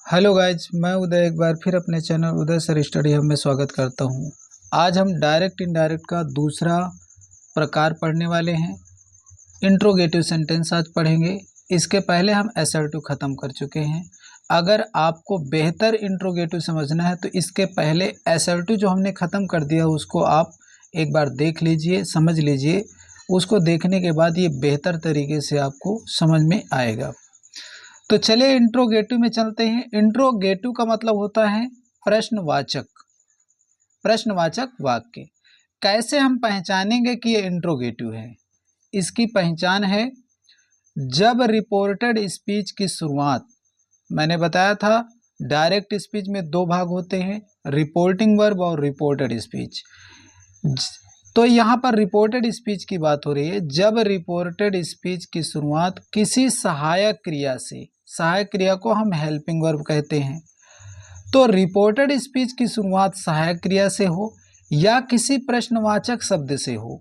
Hello guys, मैं उदय एक बार फिर अपने चैनल उदय सर स्टडी हब में स्वागत करता हूं। आज हम डायरेक्ट इनडायरेक्ट का दूसरा प्रकार पढ़ने वाले हैं। इंट्रोगेटिव सेंटेंस आज पढ़ेंगे। इसके पहले हम असर्टिव ख़त्म कर चुके हैं। अगर आपको बेहतर इंट्रोगेटिव समझना है तो इसके पहले असर्टिव जो हमने ख़त्म कर दिया उसको आप एक बार देख लीजिए, समझ लीजिए। उसको देखने के बाद ये बेहतर तरीके से आपको समझ में आएगा। तो चलिए इंट्रोगेटिव में चलते हैं। इंट्रोगेटिव का मतलब होता है प्रश्नवाचक, प्रश्नवाचक वाक्य। कैसे हम पहचानेंगे कि ये इंट्रोगेटिव है? इसकी पहचान है जब रिपोर्टेड स्पीच की शुरुआत, मैंने बताया था डायरेक्ट स्पीच में दो भाग होते हैं, रिपोर्टिंग वर्ब और रिपोर्टेड स्पीच। तो यहाँ पर रिपोर्टेड स्पीच की बात हो रही है। जब रिपोर्टेड स्पीच की शुरुआत किसी सहायक क्रिया से, सहायक क्रिया को हम हेल्पिंग वर्ब कहते हैं, तो रिपोर्टेड स्पीच की शुरुआत सहायक क्रिया से हो या किसी प्रश्नवाचक शब्द से हो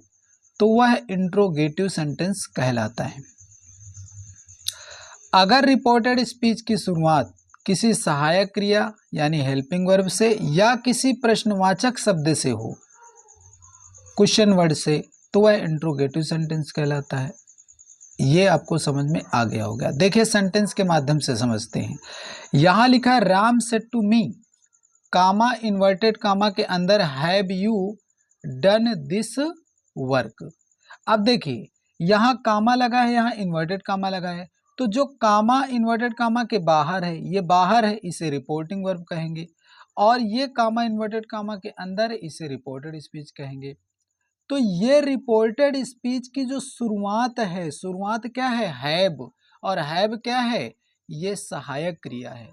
तो वह इंट्रोगेटिव सेंटेंस कहलाता है। अगर रिपोर्टेड स्पीच की शुरुआत किसी सहायक क्रिया यानी हेल्पिंग वर्ब से या किसी प्रश्नवाचक शब्द से हो, क्वेश्चन वर्ड से, तो वह इंट्रोगेटिव सेंटेंस कहलाता है। ये आपको समझ में आ गया होगा। देखिए सेंटेंस के माध्यम से समझते हैं। यहां लिखा है Ram said to me, comma inverted comma के अंदर have you done this work. अब देखिए यहां कामा लगा है, यहां इन्वर्टेड कामा लगा है, तो जो कामा इन्वर्टेड कामा के बाहर है, ये बाहर है, इसे रिपोर्टिंग वर्ब कहेंगे, और ये कामा इन्वर्टेड कामा के अंदर है, इसे रिपोर्टेड स्पीच कहेंगे। तो ये रिपोर्टेड स्पीच की जो शुरुआत है, शुरुआत क्या है? हैव, और हैव क्या है? ये सहायक क्रिया है।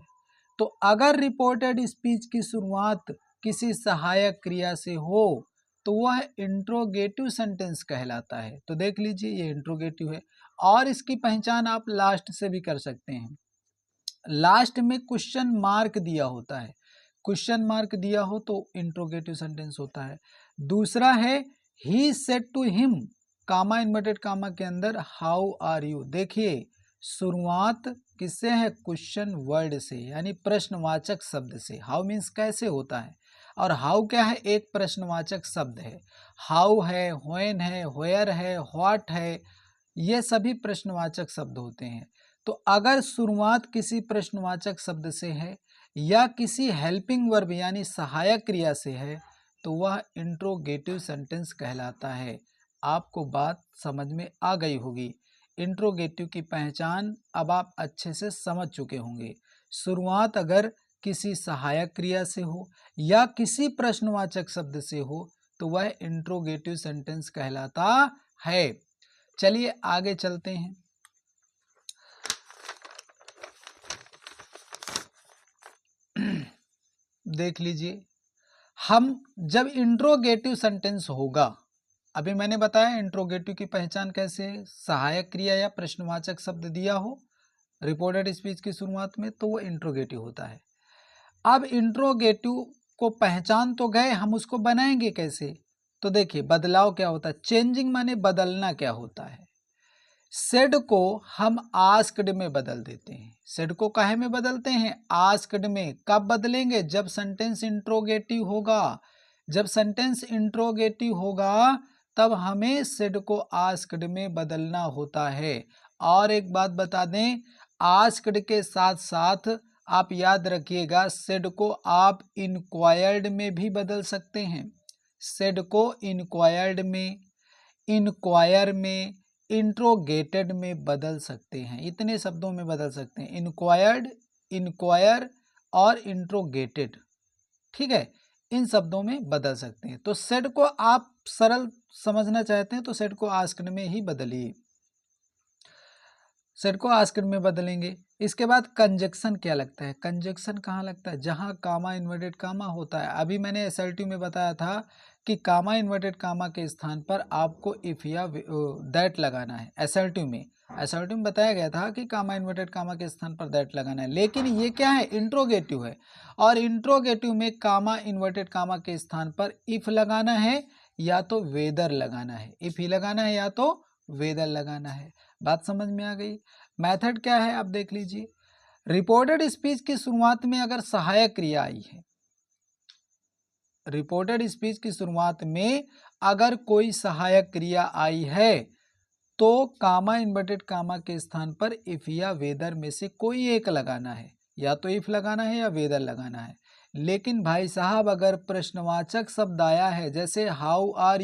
तो अगर रिपोर्टेड स्पीच की शुरुआत किसी सहायक क्रिया से हो तो वह इंट्रोगेटिव सेंटेंस कहलाता है। तो देख लीजिए ये इंट्रोगेटिव है। और इसकी पहचान आप लास्ट से भी कर सकते हैं। लास्ट में क्वेश्चन मार्क दिया होता है, क्वेश्चन मार्क दिया हो तो इंट्रोगेटिव सेंटेंस होता है। दूसरा है he said to him, comma inverted comma के अंदर हाउ आर यू। देखिए शुरुआत किससे है? क्वेश्चन वर्ड से, यानी प्रश्नवाचक शब्द से। हाउ मीन्स कैसे होता है, और हाउ क्या है? एक प्रश्नवाचक शब्द है। हाउ है, व्हेन है, वेयर है, व्हाट है, ये सभी प्रश्नवाचक शब्द होते हैं। तो अगर शुरुआत किसी प्रश्नवाचक शब्द से है या किसी हेल्पिंग वर्ब यानी सहायक क्रिया से है तो वह इंट्रोगेटिव सेंटेंस कहलाता है। आपको बात समझ में आ गई होगी। इंट्रोगेटिव की पहचान अब आप अच्छे से समझ चुके होंगे। शुरुआत अगर किसी सहायक क्रिया से हो या किसी प्रश्नवाचक शब्द से हो तो वह इंट्रोगेटिव सेंटेंस कहलाता है। चलिए आगे चलते हैं। देख लीजिए, हम जब इंट्रोगेटिव सेंटेंस होगा, अभी मैंने बताया इंट्रोगेटिव की पहचान कैसे है, सहायक क्रिया या प्रश्नवाचक शब्द दिया हो रिपोर्टेड स्पीच की शुरुआत में तो वो इंट्रोगेटिव होता है। अब इंट्रोगेटिव को पहचान तो गए, हम उसको बनाएंगे कैसे? तो देखिए बदलाव क्या होता है, चेंजिंग माने बदलना क्या होता है। सेड को हम आस्क्ड में बदल देते हैं। सेड को काहे में बदलते हैं? आस्क्ड में। कब बदलेंगे? जब सेंटेंस इंट्रोगेटिव होगा। जब सेंटेंस इंट्रोगेटिव होगा तब हमें सेड को आस्क्ड में बदलना होता है। और एक बात बता दें, आस्क्ड के साथ साथ आप याद रखिएगा सेड को आप इंक्वायर्ड में भी बदल सकते हैं। सेड को इंक्वायर्ड में, इंक्वायर में, इंट्रोगेटेड में बदल सकते हैं। इतने शब्दों में बदल सकते हैं, इंक्वायर्ड, इंक्वायर और इंट्रोगेटेड। ठीक है, इन शब्दों में बदल सकते हैं। तो सेड को आप सरल समझना चाहते हैं तो सेड को आस्क्ड में ही बदलिए। सेड को आस्क्ड में बदलेंगे। इसके बाद कंजक्शन क्या लगता है? कंजक्शन कहाँ लगता है? जहाँ कामा इन्वर्टेड कामा होता है। अभी मैंने एसएलटी में बताया था कि कामा इन्वर्टेड कामा के स्थान पर आपको इफ या दैट लगाना है। एसएलटी में बताया गया था कि कामा इन्वर्टेड कामा के स्थान पर दैट लगाना है, लेकिन ये क्या है? इंट्रोगेटिव है, और इंट्रोगेटिव में कामा इन्वर्टेड कामा के स्थान पर इफ लगाना है या तो वेदर लगाना है। इफ ही लगाना है या तो वेदर लगाना है। बात समझ में आ गई? मेथड क्या है आप देख लीजिए। रिपोर्टेड स्पीच की शुरुआत में अगर सहायक क्रिया आई है, रिपोर्टेड स्पीच की शुरुआत में अगर कोई सहायक क्रिया आई है तो कामा इन्वर्टेड कामा के स्थान पर इफ या वेदर में से कोई एक लगाना है, या तो इफ लगाना है या वेदर लगाना है। लेकिन भाई साहब अगर प्रश्नवाचक शब्द आया है, जैसे हाउ आर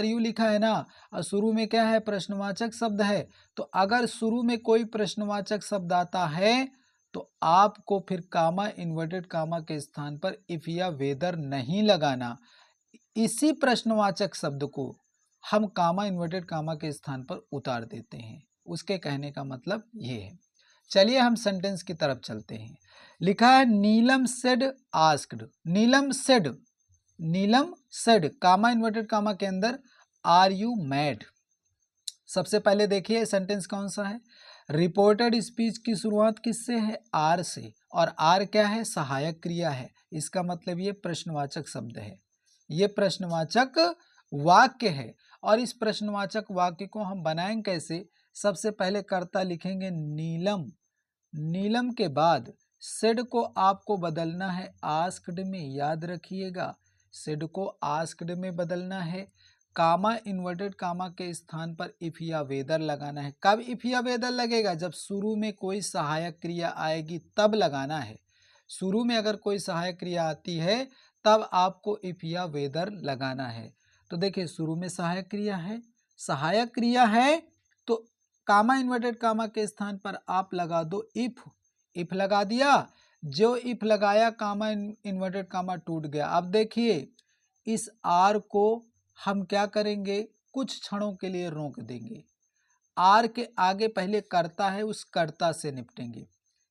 यू लिखा है ना, और शुरू में क्या है, प्रश्नवाचक शब्द है, तो अगर शुरू में कोई प्रश्नवाचक शब्द आता है तो आपको फिर कामा इन्वर्टेड कामा के स्थान पर इफ या वेदर नहीं लगाना। इसी प्रश्नवाचक शब्द को हम कामा इन्वर्टेड कामा के स्थान पर उतार देते हैं। उसके कहने का मतलब ये है। चलिए हम सेंटेंस की तरफ चलते हैं। लिखा है नीलम सेड आस्क्ड, नीलम सेड कामा इन्वर्टेड कामा के अंदर आर यू मैड। सबसे पहले देखिए सेंटेंस कौन सा है, रिपोर्टेड स्पीच की शुरुआत किससे है, आर से, और आर क्या है, सहायक क्रिया है। इसका मतलब ये प्रश्नवाचक शब्द है, ये प्रश्नवाचक वाक्य है। और इस प्रश्नवाचक वाक्य को हम बनाएंगे कैसे, सबसे पहले कर्ता लिखेंगे नीलम, नीलम के बाद सेड को आपको बदलना है आस्क्ड में, याद रखिएगा सेड को आस्क्ड में बदलना है। कामा इन्वर्टेड कामा के स्थान पर इफ या वेदर लगाना है। कब इफ या वेदर लगेगा, जब शुरू में कोई सहायक क्रिया आएगी तब लगाना है। शुरू में अगर कोई सहायक क्रिया आती है तब आपको इफ या वेदर लगाना है। तो देखिए शुरू में सहायक क्रिया है, सहायक क्रिया है तो कामा इन्वर्टेड कामा के स्थान पर आप लगा दो इफ लगा दिया, जो इफ लगाया कामा इन्वर्टेड कामा टूट गया। अब देखिए इस आर को हम क्या करेंगे, कुछ क्षणों के लिए रोक देंगे। आर के आगे पहले कर्ता है, उस कर्ता से निपटेंगे।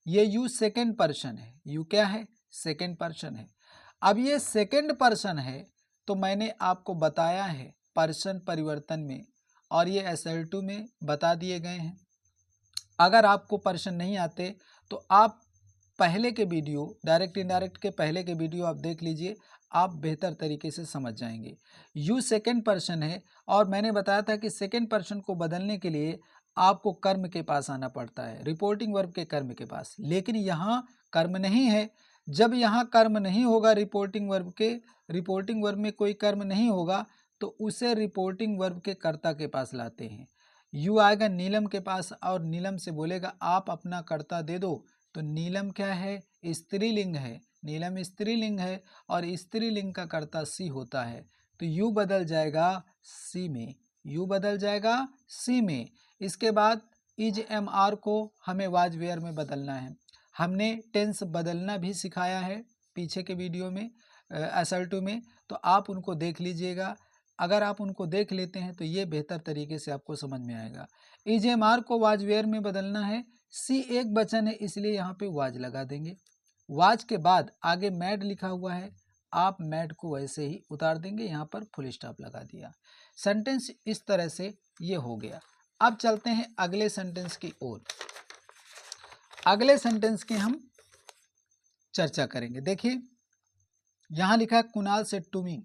ये यू सेकेंड पर्सन है, यू क्या है, सेकेंड पर्सन है। अब ये सेकेंड पर्सन है तो मैंने आपको बताया है पर्सन परिवर्तन में, और ये SL2 में बता दिए गए हैं। अगर आपको पर्सन नहीं आते तो आप पहले के वीडियो डायरेक्ट इनडायरेक्ट के पहले के वीडियो आप देख लीजिए, आप बेहतर तरीके से समझ जाएंगे। यू सेकेंड पर्सन है और मैंने बताया था कि सेकेंड पर्सन को बदलने के लिए आपको कर्म के पास आना पड़ता है, रिपोर्टिंग वर्ब के कर्म के पास। लेकिन यहाँ कर्म नहीं है। जब यहाँ कर्म नहीं होगा रिपोर्टिंग वर्ब में कोई कर्म नहीं होगा तो उसे रिपोर्टिंग वर्ब के कर्ता के पास लाते हैं। यू आएगा नीलम के पास और नीलम से बोलेगा आप अपना कर्ता दे दो। तो नीलम क्या है, स्त्रीलिंग है, नीलम स्त्रीलिंग है और स्त्रीलिंग का कर्ता सी होता है। तो यू बदल जाएगा सी में, यू बदल जाएगा सी में। इसके बाद इज एम आर को हमें वाज वेयर में बदलना है। हमने टेंस बदलना भी सिखाया है पीछे के वीडियो में SL2 में, तो आप उनको देख लीजिएगा। अगर आप उनको देख लेते हैं तो ये बेहतर तरीके से आपको समझ में आएगा। इज एम आर को वाज वेयर में बदलना है, सी एक वचन है इसलिए यहाँ पे वाज लगा देंगे। वाज के बाद आगे मैड लिखा हुआ है, आप मैड को वैसे ही उतार देंगे, यहाँ पर फुल स्टॉप लगा दिया। सेंटेंस इस तरह से ये हो गया। अब चलते हैं अगले सेंटेंस की ओर। अगले सेंटेंस की हम चर्चा करेंगे। देखिए यहाँ लिखा है Kunal said to me,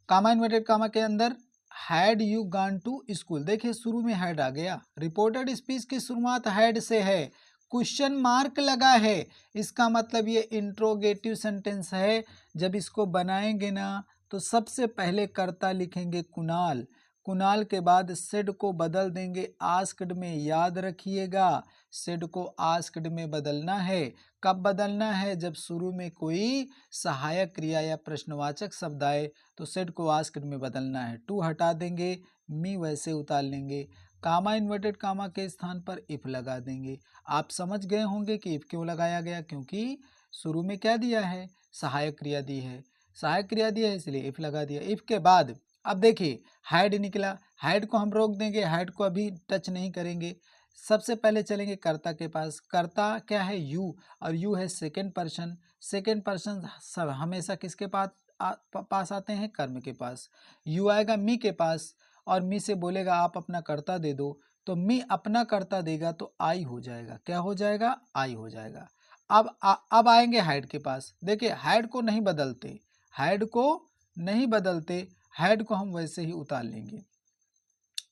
comma inverted comma के अंदर had you gone to school. देखिए शुरू में हैड आ गया, रिपोर्टेड स्पीच की शुरुआत हैड से है, क्वेश्चन मार्क लगा है, इसका मतलब ये इंट्रोगेटिव सेंटेंस है। जब इसको बनाएंगे ना तो सबसे पहले कर्ता लिखेंगे कुणाल, कुणाल के बाद सेड को बदल देंगे आस्क्ड में, याद रखिएगा सेड को आस्क्ड में बदलना है। कब बदलना है, जब शुरू में कोई सहायक क्रिया या प्रश्नवाचक शब्द आए तो सेड को आस्क्ड में बदलना है। टू हटा देंगे, मी वैसे उतार लेंगे, कामा इन्वर्टेड कामा के स्थान पर इफ लगा देंगे। आप समझ गए होंगे कि इफ क्यों लगाया गया, क्योंकि शुरू में क्या दिया है, सहायक क्रिया दी है, सहायक क्रिया दी है इसलिए इफ लगा दिया। इफ के बाद अब देखिए हैड निकला, हैड को हम रोक देंगे, हैड को अभी टच नहीं करेंगे। सबसे पहले चलेंगे कर्ता के पास, कर्ता क्या है यू, और यू है सेकेंड पर्सन। सेकेंड पर्सन सब हमेशा किसके पास आते हैं, कर्म के पास। यू आएगा मी के पास और मी से बोलेगा आप अपना कर्ता दे दो, तो मी अपना कर्ता देगा तो आई हो जाएगा, क्या हो जाएगा, आई हो जाएगा। अब आएंगे हैड के पास। देखिए हैड को नहीं बदलते, हैड को नहीं बदलते, हैड को हम वैसे ही उतार लेंगे।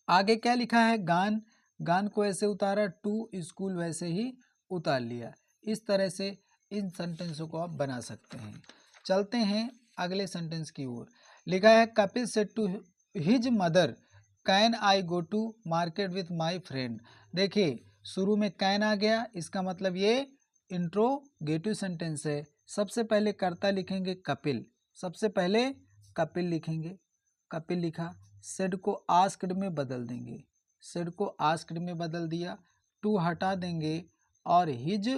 आगे क्या लिखा है, गान, गान को ऐसे उतारा, टू स्कूल वैसे ही उतार लिया। इस तरह से इन सेंटेंसों को आप बना सकते हैं। चलते हैं अगले सेंटेंस की ओर। लिखा है Kapil said to his mother can I go to market with my friend. देखिए शुरू में कैन आ गया, इसका मतलब ये इंट्रोगेटिव सेंटेंस है। सबसे पहले कर्ता लिखेंगे कपिल, सबसे पहले कपिल लिखेंगे, कपिल लिखा। सेड को आस्क्ड में बदल देंगे, सेड को आस्क्ड में बदल दिया। टू हटा देंगे और हिज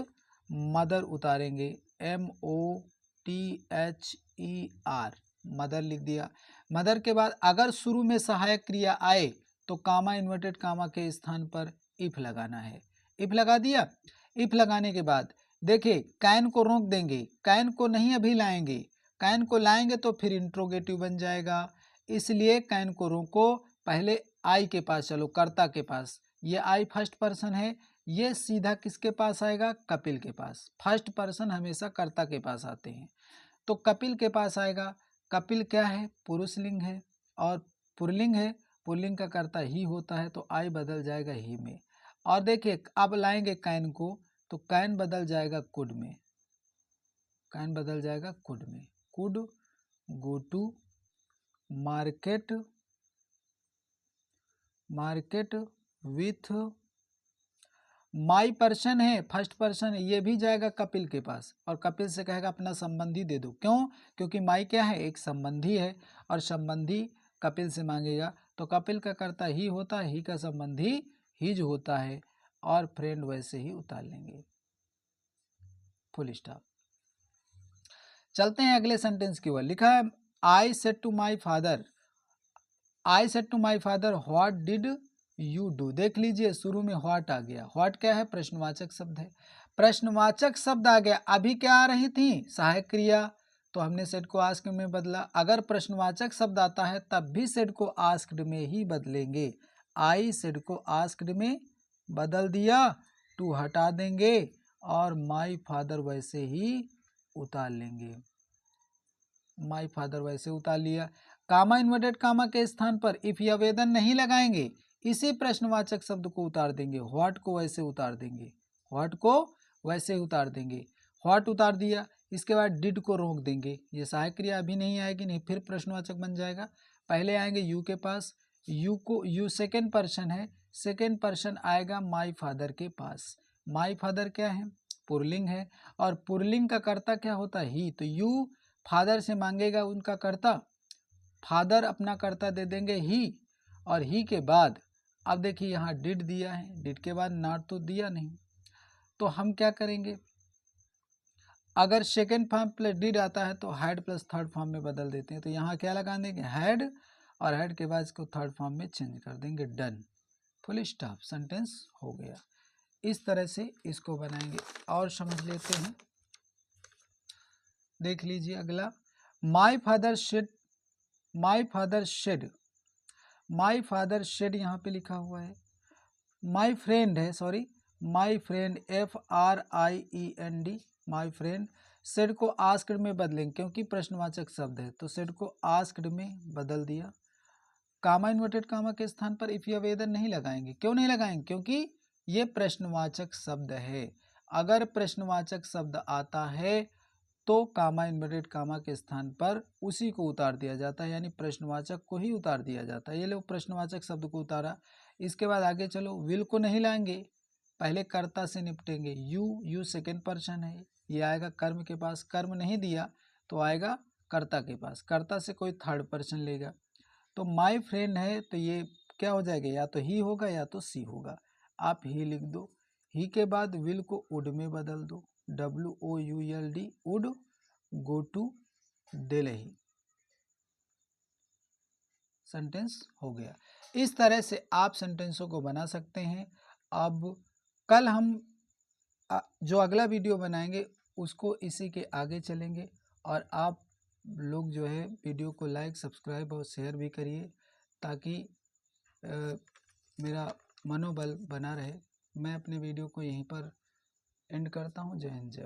मदर उतारेंगे, MOTHER, मदर लिख दिया। मदर के बाद अगर शुरू में सहायक क्रिया आए तो कामा इन्वर्टेड कामा के स्थान पर इफ लगाना है। इफ लगा दिया। इफ लगाने के बाद देखिए कैन को रोक देंगे, कैन को नहीं अभी लाएंगे, कैन को लाएंगे तो फिर इंट्रोगेटिव बन जाएगा, इसलिए कैन को रोको। पहले आई के पास चलो, कर्ता के पास। ये आई फर्स्ट पर्सन है, ये सीधा किसके पास आएगा? कपिल के पास। फर्स्ट पर्सन हमेशा कर्ता के पास आते हैं, तो कपिल के पास आएगा। कपिल क्या है? पुरुषलिंग है और पुल्लिंग है, पुल्लिंग का कर्ता ही होता है, तो आई बदल जाएगा ही में। और देखिए अब लाएंगे कैन को, तो कैन बदल जाएगा कुड में, कैन बदल जाएगा कुड में। Could go to market, market with my person है, फर्स्ट पर्सन है, ये भी जाएगा कपिल के पास और कपिल से कहेगा अपना संबंधी दे दो। क्यों? क्योंकि माई क्या है? एक संबंधी है और संबंधी कपिल से मांगेगा, तो कपिल का कर्ता ही होता है, ही का संबंधी हिज होता है और फ्रेंड वैसे ही उतार लेंगे, फुल स्टॉप। चलते हैं अगले सेंटेंस की ओर। लिखा है I said to my father, I said to my father what did you do. देख लीजिए शुरू में व्हाट आ गया। व्हाट क्या है? प्रश्नवाचक शब्द है, प्रश्नवाचक शब्द आ गया। अभी क्या आ रही थी? सहायक क्रिया, तो हमने सेड को आस्क्ड में बदला। अगर प्रश्नवाचक शब्द आता है तब भी सेड को आस्क्ड में ही बदलेंगे। आई सेड को आस्क्ड में बदल दिया, टू हटा देंगे और माई फादर वैसे ही उतार लेंगे, माई फादर वैसे उतार लिया। कामा इन्वर्टेड कामा के स्थान पर इफ या वेदन नहीं लगाएंगे, इसी प्रश्नवाचक शब्द को उतार देंगे। व्हाट को वैसे उतार देंगे, व्हाट को वैसे उतार देंगे। व्हाट उतार दिया, इसके बाद डिड को रोक देंगे। ये सहायक क्रिया अभी नहीं आएगी, नहीं फिर प्रश्नवाचक बन जाएगा। पहले आएंगे यू के पास, यू को, यू सेकेंड पर्सन है, सेकेंड पर्सन आएगा माई फादर के पास। माई फादर क्या है? पुल्लिंग है और पुल्लिंग का कर्ता क्या होता है? ही। तो यू फादर से मांगेगा उनका कर्ता, फादर अपना कर्ता दे देंगे ही, और ही के बाद अब देखिए यहाँ डिड दिया है, डिड के बाद नॉट तो दिया नहीं, तो हम क्या करेंगे? अगर सेकेंड फॉर्म प्लस डिड आता है तो हैड प्लस थर्ड फॉर्म में बदल देते हैं। तो यहाँ क्या लगा देंगे? हैड, और हैड के बाद इसको थर्ड फॉर्म में चेंज कर देंगे, डन, फुल स्टॉप, सेंटेंस हो गया। इस तरह से इसको बनाएंगे और समझ लेते हैं। देख लीजिए अगला, my father said, my father said, my father said यहाँ पे लिखा हुआ है। माई फ्रेंड है, sorry, my friend, FRIEND, my friend. Said को आस्क्ड में बदलेंगे क्योंकि प्रश्नवाचक शब्द है, तो शेड को आस्क्ड में बदल दिया। कामा इन्वर्टेड कामा के स्थान पर इफ या वेदन नहीं लगाएंगे। क्यों नहीं लगाएंगे? क्योंकि ये प्रश्नवाचक शब्द है। अगर प्रश्नवाचक शब्द आता है तो कामा इन्वर्टेड कामा के स्थान पर उसी को उतार दिया जाता है, यानी प्रश्नवाचक को ही उतार दिया जाता है। ये लोग प्रश्नवाचक शब्द को उतारा। इसके बाद आगे चलो, विल को नहीं लाएंगे, पहले कर्ता से निपटेंगे। यू सेकेंड पर्सन है, ये आएगा कर्म के पास, कर्म नहीं दिया तो आएगा कर्ता के पास, कर्ता से कोई थर्ड पर्सन लेगा। तो माई फ्रेंड है तो ये क्या हो जाएगा? या तो ही होगा या तो सी होगा। आप ही लिख दो। ही के बाद विल को वुड में बदल दो, WOULD, would, go to Delhi, sentence हो गया। इस तरह से आप सेंटेंसों को बना सकते हैं। अब कल हम जो अगला वीडियो बनाएंगे उसको इसी के आगे चलेंगे, और आप लोग जो है वीडियो को लाइक, सब्सक्राइब और शेयर भी करिए ताकि मेरा मनोबल बना रहे। मैं अपने वीडियो को यहीं पर एंड करता हूँ। जय हिंद, जय भारत।